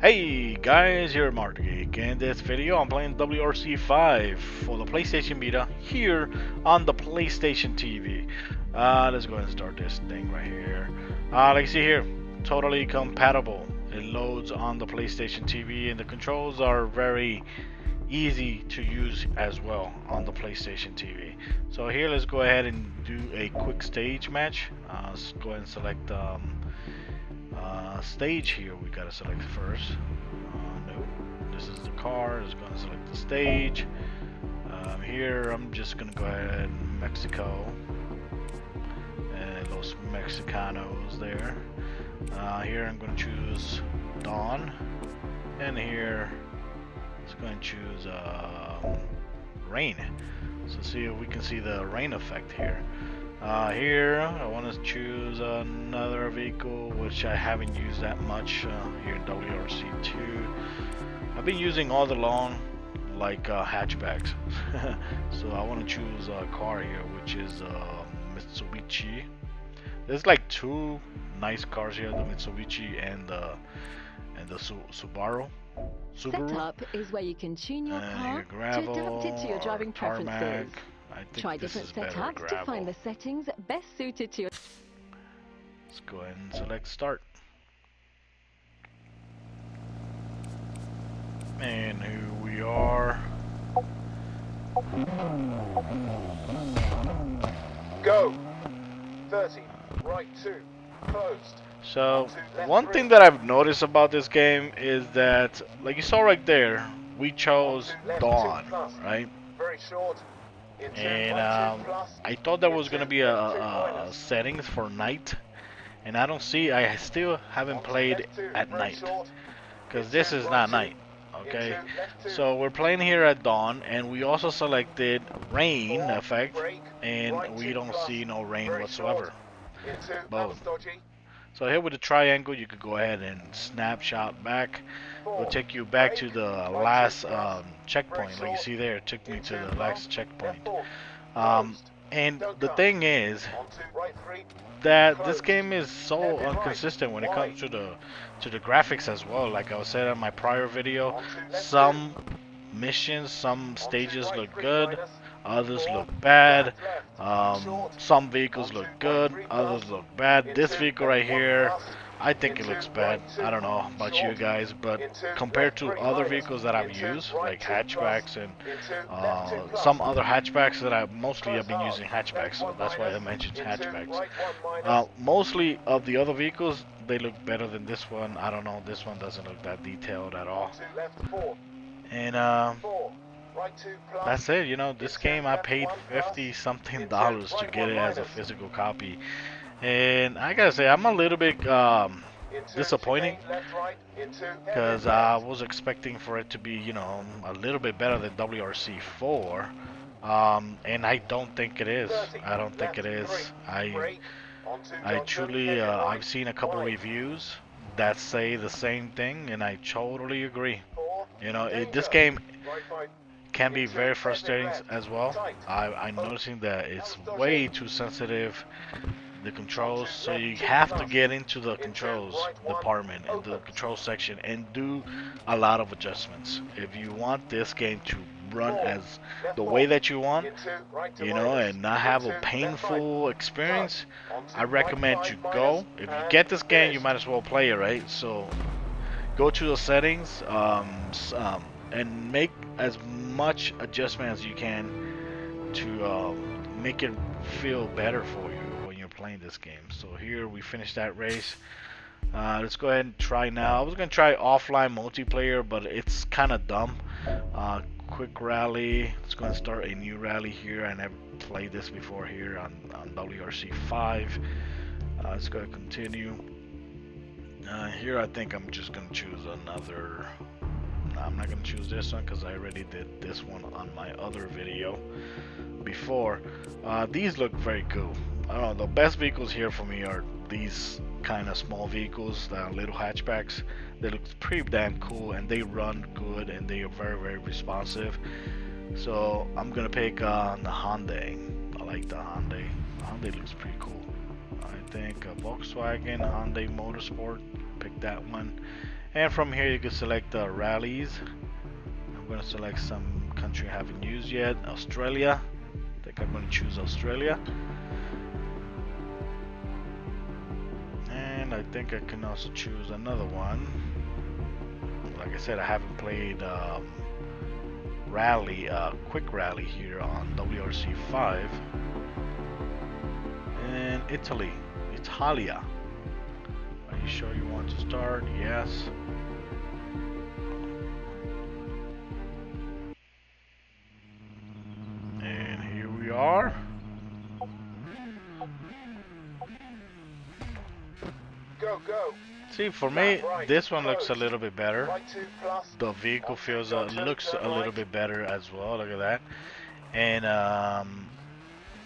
Hey guys, here Martgeek. In this video I'm playing WRC 5 for the PlayStation Vita here on the PlayStation TV. Let's go ahead and start this thing right here. Like you see here, totally compatible. It loads on the PlayStation TV and the controls are very easy to use as well on the PlayStation TV. So here let's go ahead and do a quick stage match. Let's go ahead and select stage here. We gotta select first. No, this is the car. It's gonna select the stage. Here I'm just gonna go ahead Mexico and Los Mexicanos there. Here I'm gonna choose Dawn, and here it's going to choose rain. So see if we can see the rain effect here. Here I want to choose another vehicle which I haven't used that much here in WRC 2. I've been using all along like hatchbacks. So I want to choose a car here which is Mitsubishi. There's like two nice cars here, the Mitsubishi and the Subaru. Setup is where you can tune your car gravel, to adapt it to your driving preferences. Try different setups to find the settings best suited to your... Let's go ahead and select start. And here we are. Go. 30, right 2, closed. So, one thing that I've noticed about this game is that, like you saw right there, we chose Dawn, right? Very short. And I thought there was gonna be a settings for night, and I still haven't played at night, because this is not night. Okay, so we're playing here at dawn, and we also selected rain effect, and we don't see no rain whatsoever. Boom. So here with the triangle, you could go ahead and snapshot back. It'll take you back to the last checkpoint. Like you see there, it took me to the last checkpoint. And the thing is that this game is so inconsistent when it comes to the graphics as well. Like I said in my prior video, some missions, some stages look good, others look bad. Some vehicles look good, others look bad. This vehicle right here, I think it looks bad. I don't know about you guys, but compared to other vehicles that I've used, like hatchbacks and some other hatchbacks that I've been using hatchbacks, so that's why I mentioned hatchbacks. Mostly of the other vehicles, they look better than this one. I don't know, this one doesn't look that detailed at all. And that's it. You know, this game I paid $50 something to get it as a physical copy, and I gotta say I'm a little bit disappointed, because I was expecting for it to be, you know, a little bit better than WRC 4, and I don't think it is. I don't think it is. I truly I've seen a couple reviews that say the same thing, and I totally agree. You know, this game can be very frustrating as well. I'm noticing that it's way too sensitive, the controls, so you have to get into the controls department and the control section and do a lot of adjustments if you want this game to run as the way that you want, you know, and not have a painful experience. I recommend you go, if you get this game, you might as well play it, right? So go to the settings, and make as much adjustment as you can to make it feel better for you when you're playing this game. So here we finished that race. Let's go ahead and try now. I was gonna try offline multiplayer, but it's kind of dumb. Quick rally. Let's go and start a new rally here. I never played this before here on WRC 5. Let's go ahead and continue. Here I think I'm just gonna choose another. I'm not gonna choose this one because I already did this one on my other video before. These look very cool. I don't know, the best vehicles here for me are these kind of small vehicles, little hatchbacks. They look pretty damn cool, and they run good, and they are very, very responsive. So I'm gonna pick the Hyundai. I like the Hyundai. The Hyundai looks pretty cool. I think Volkswagen, Hyundai Motorsport, pick that one. And from here you can select rallies. I'm gonna select some country I haven't used yet. Australia. I think I'm gonna choose Australia. And I think I can also choose another one. Like I said, I haven't played rally, quick rally here on WRC 5. And Italy, Italia. Are you sure you want to start? Yes. And here we are. Go. See, for me, this one looks a little bit better. Right 2 plus. The vehicle feels looks a little bit better as well. Look at that. And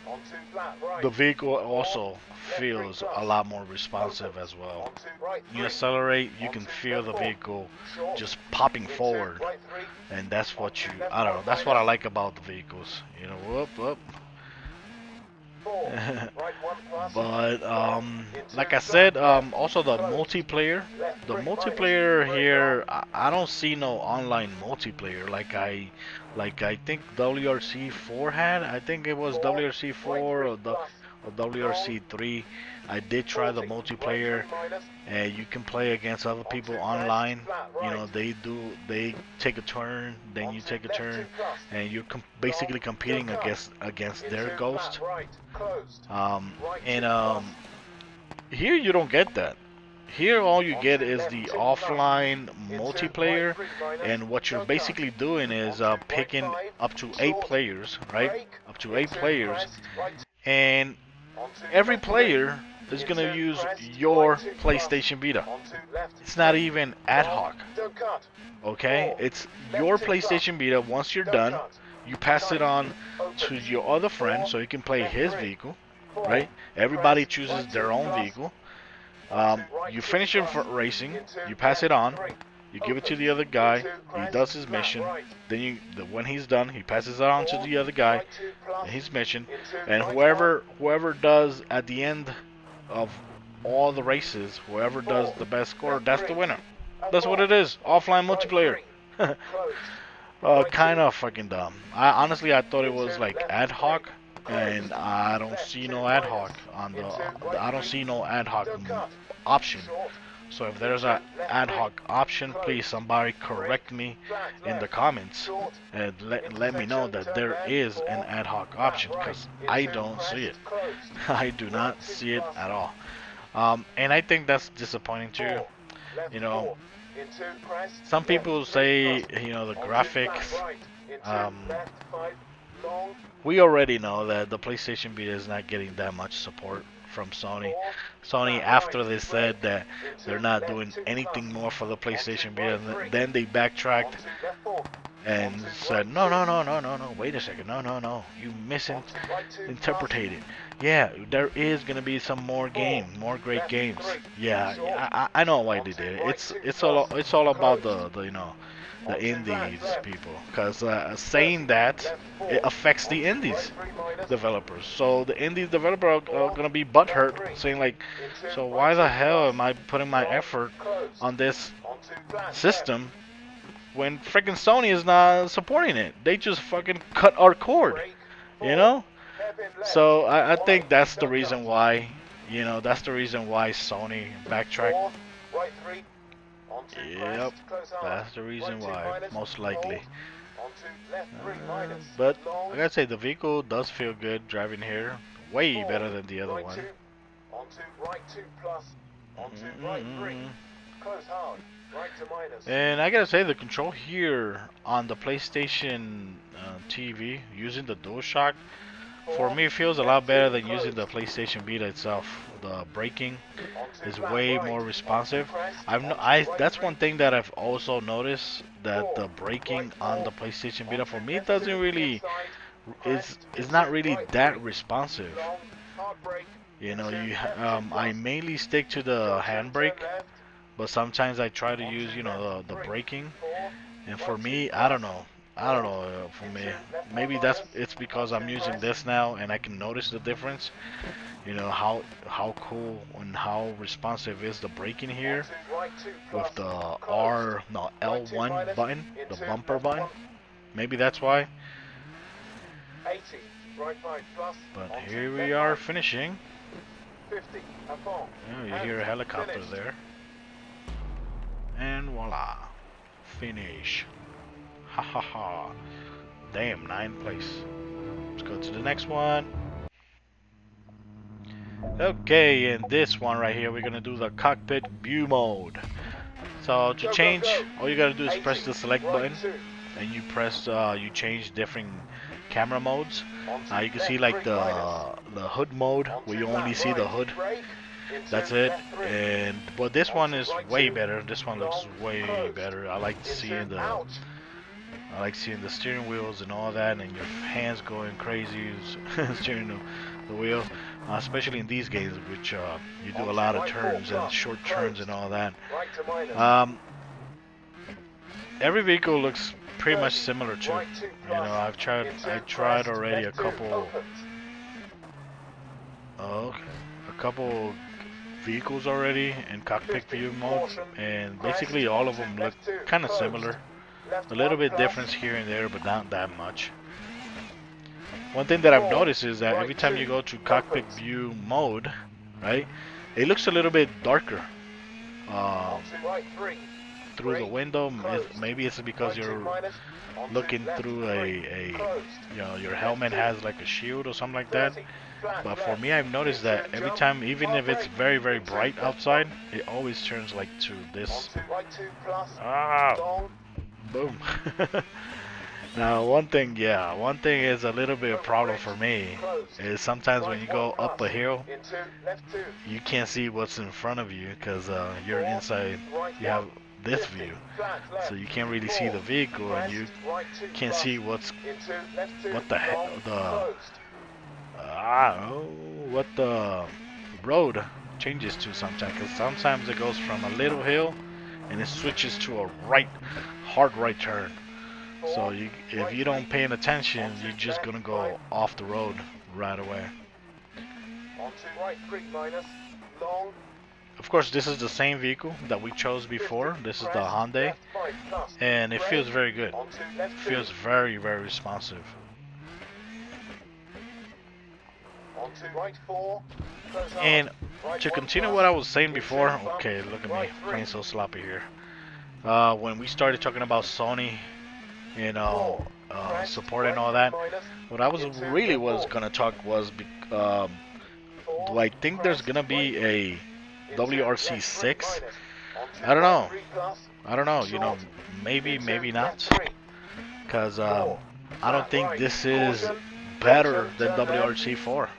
On 2 flat, right. the vehicle also feels a lot more responsive as well. On 2 right, You 3. accelerate, you can feel the vehicle just popping forward, Right 3. and that's what I don't know, that's what I like about the vehicles. You know, whoop. 4. Right 1 plus. But like I said, also the multiplayer here, I don't see no online multiplayer like I think WRC 4 had. I think it was WRC 4 or WRC 3. I did try the multiplayer, and you can play against other people online. You know, they take a turn, then you take a turn, and you're basically competing against their ghost. Here you don't get that. Here all you get is the offline multiplayer, and what you're basically doing is picking up to 8 players, right? Up to 8 players, and every player is going to use your PlayStation Vita. It's not even ad hoc, okay? It's your PlayStation Vita. Once you're done, you pass it on to your other friend so you can play his vehicle, right? Everybody chooses their own vehicle. You finish your racing, you pass it on, you give it to the other guy, he does his mission, then when he's done, he passes it on to the other guy, his mission, and whoever does at the end of all the races, whoever does the best score, that's the winner. That's what it is, offline multiplayer. Kind of fucking dumb. Honestly, I thought it was like ad hoc, and I don't see no ad hoc I don't see no ad hoc option. So if there's an ad hoc option, please somebody correct me in the comments and let me know that there is an ad hoc option, because I don't see it. I do not see it at all. And I think that's disappointing too. You know, some people say, you know, the graphics. We already know that the PlayStation Vita is not getting that much support from Sony. Sony, after they said that they're not doing anything more for the PlayStation Vita, then they backtracked and said, no, wait a second, no, you misinterpreted. Yeah, there is gonna be some more great games. Yeah, I know why they did it. It's all about the you know, the indies people, because saying that, it affects the indies developers. So the indie developer are gonna be butthurt, saying like, so why the hell am I putting my effort on this system when freaking Sony is not supporting it? They just fucking cut our cord, you know? So I think that's the reason why, you know, that's the reason why Sony backtracked. Yep, that's the reason why, most likely. But like I say, the vehicle does feel good driving here, way better than the other one. And I gotta say, the control here on the PlayStation TV using the DualShock, for me, it feels a lot better than using the PlayStation Vita itself. The braking is way more responsive. That's one thing that I've also noticed, that the braking on the PlayStation Vita, for me, it doesn't really is not really that responsive. You know, I mainly stick to the handbrake, but sometimes I try to use, you know, the braking. And for me, I don't know. I don't know, for me, maybe it's because I'm using this now and I can notice the difference. You know how cool and how responsive is the braking here with the L1 button, the bumper button. Maybe that's why. 80, right 5 plus. But Onto here we left are 5, finishing. 50, up on. Yeah, you And hear a helicopter finished. there. And voila, finish. Ha ha ha. Damn, 9th place. Let's go to the next one. Okay, in this one right here, we're gonna do the cockpit view mode. So to Go, go, change, go. all you gotta do is 80, press the select right button, 2. and you change different camera modes. Onto You can see left like 3 minus. the hood mode where you Onto only flat see the right, hood. brake. Into That's it. left 3. And but this one Onto is right way 2. better. This one looks Long, way closed. better. I like Into seeing out. the steering wheels and all that, and your hands going crazy steering the wheel, especially in these games, which you do a Onto lot of right 4 turns and plus. short turns and Closed. all that. Right to minus. Every vehicle looks pretty much 30, similar to. right 2 You plus. know, Into I tried crest, already a left 2 couple. opens. Okay, a couple vehicles already in cockpit 50, view mode, caution. and Crest, basically all of onto them look left 2 kind of closed. similar. Left A little 1 bit plus. difference here and there, but not that much. One thing that I've 4, noticed is that right every time 2 you go to cockpit opens. view mode, right, it looks a little bit darker Onto right 3. through the Brake, window. closed. Maybe it's because Right 2 you're minus. Onto looking left through 3. Closed. your Left helmet 2. has like a shield or something like that. 30. Flat But for left. me, I've noticed that Into every jump. time, even Hard if it's brake. very, very Into bright left outside, 1. it always turns like to this. Onto right 2 plus. Ah, Long. boom. Now, one thing is a little bit of a Over problem bridge. for me Closed. is sometimes when Right you 1 go plus. up a hill, Into left 2. you can't see what's in front of you because you're 4. inside. Right You have 1. this 50. view, Flat left. so you can't really 4. see the vehicle, and Crest. you Right 2 can't plus. see what's Into left 2. what the heck Long. the Closed. I don't know what the road changes to sometimes. Because sometimes it goes from a little hill and it switches to a hard right turn. So if you don't pay attention, you're just gonna go off the road right away. Onto right 3 minus. Long. Of course, this is the same vehicle that we chose before. This is the Hyundai, Left 5 plus. and it feels very good. Onto left It 2. feels very, very responsive. Onto right 4. Close hard. And Right to 1 continue plus. what I was saying Into before, bump. okay, look at me, Right 3. playing so sloppy here. When we started talking about Sony, you know, 4. Crest. support and Right all that, minus. what I was Into really left was 4. gonna talk was, 4. do I think there's Crest. gonna be a Into WRC left 3 6? minus. Onto I don't know. right 3 plus. I don't know, you know, Short. maybe, Into maybe left not, 3. because 4. I don't Flat think right. this is Caution. better Caution, than turn left. WRC 4,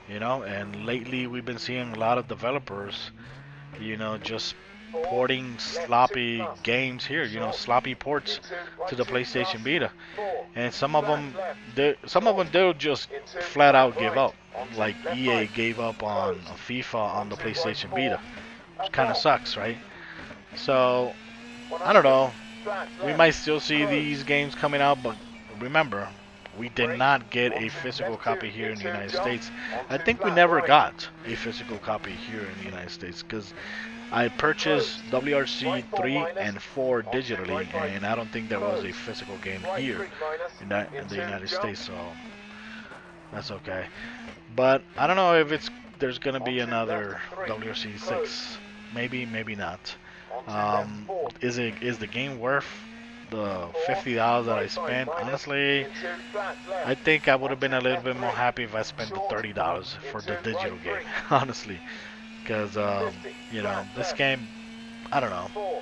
you know, and lately we've been seeing a lot of developers, you know, just 4. porting Left 2 sloppy plus. games here, you know, Short. sloppy ports Into right to the 2 PlayStation plus. Vita. 4. And some of Flat them, left. they'll just Into flat out flat give right. up, Onto like left EA 5. gave up on Closed. FIFA on the Onto right PlayStation 4. Vita, which Up kind of on. sucks, right? So I 100. don't know. Flat We left. might still see Closed. these games coming out, but remember, we did Brake. not get a Onto physical left copy 2. here in the Into United jump. States. I Onto think we flat never right. got a physical copy here in the United States because I purchased Closed. WRC Right 4 3 minus. and 4 Onto digitally, right 5. and I don't think there was a Closed. physical game Right here 3 minus. in the Into United jump. States, so that's okay. But I don't know if there's gonna be Onto another left 3. WRC 6. Closed. Maybe, maybe not. Onto left 4. Is the game worth the $50 that I spent? Honestly, Into flat left. I think I would have been a Onto little left bit more 3. happy if I spent the Short. $30 for the Into digital right game. 3. Honestly, because 50. you know, Flat this left. game, I don't know. 4.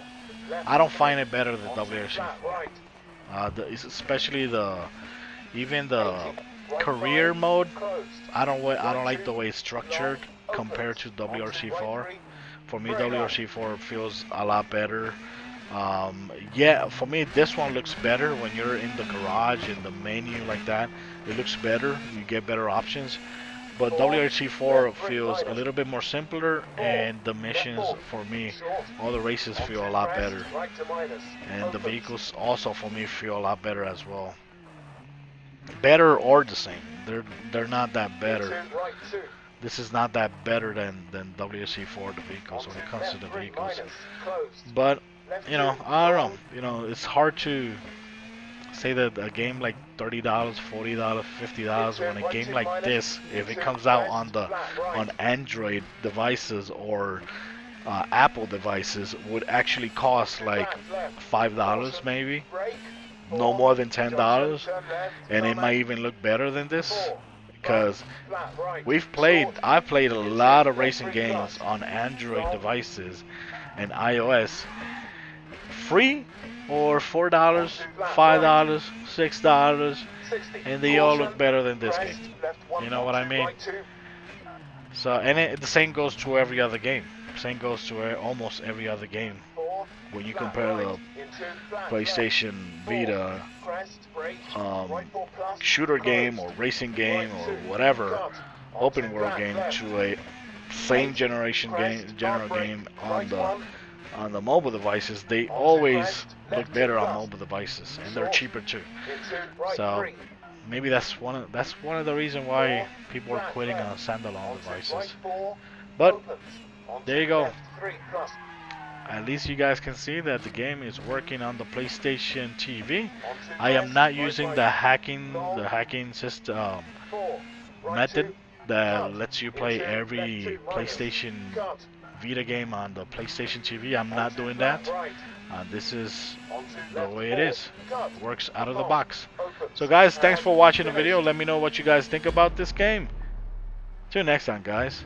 Left I don't 3. find it better than Onto WRC flat 4. right. Especially even the 80. Right career 5. mode. Closed. I don't Right like 2. the way it's structured Long. compared to Opens. Onto WRC right 4. 3. For me, Brake WRC 4 feels a lot better. Yeah, for me, this one looks better when you're in the garage in the menu like that. It looks better. You get better options. but WRC 4 feels a little bit more simpler, and the missions for me, all the races feel a lot better, and the vehicles also for me feel a lot better as well. Better or the same. They're not that better. This is not that better than WRC 4, the vehicles, when it comes to the vehicles. But you know, I don't know. You know, it's hard to say that a game like $30, $40, $50, when a game like this, if it comes out on Android devices or Apple devices, would actually cost like $5 maybe, no more than $10, and it might even look better than this. Because I've played a lot of racing games on Android devices and iOS, free or $4, $5, $6, and they all look better than this game. You know what I mean? So, and the same goes to every other game. Same goes to almost every other game. When you compare the PlayStation Vita shooter game or racing game or whatever open world game to a same generation general game on the mobile devices, they always look better on mobile devices, and they're cheaper too. So maybe that's one of the reasons why people are quitting on standalone devices. But there you go. At least you guys can see that the game is working on the PlayStation TV. I am not using the hacking system method that lets you play every PlayStation Vita game on the PlayStation TV. I'm not doing that. This is the way it is. It works out of the box. So guys, thanks for watching the video. Let me know what you guys think about this game. Till next time, guys.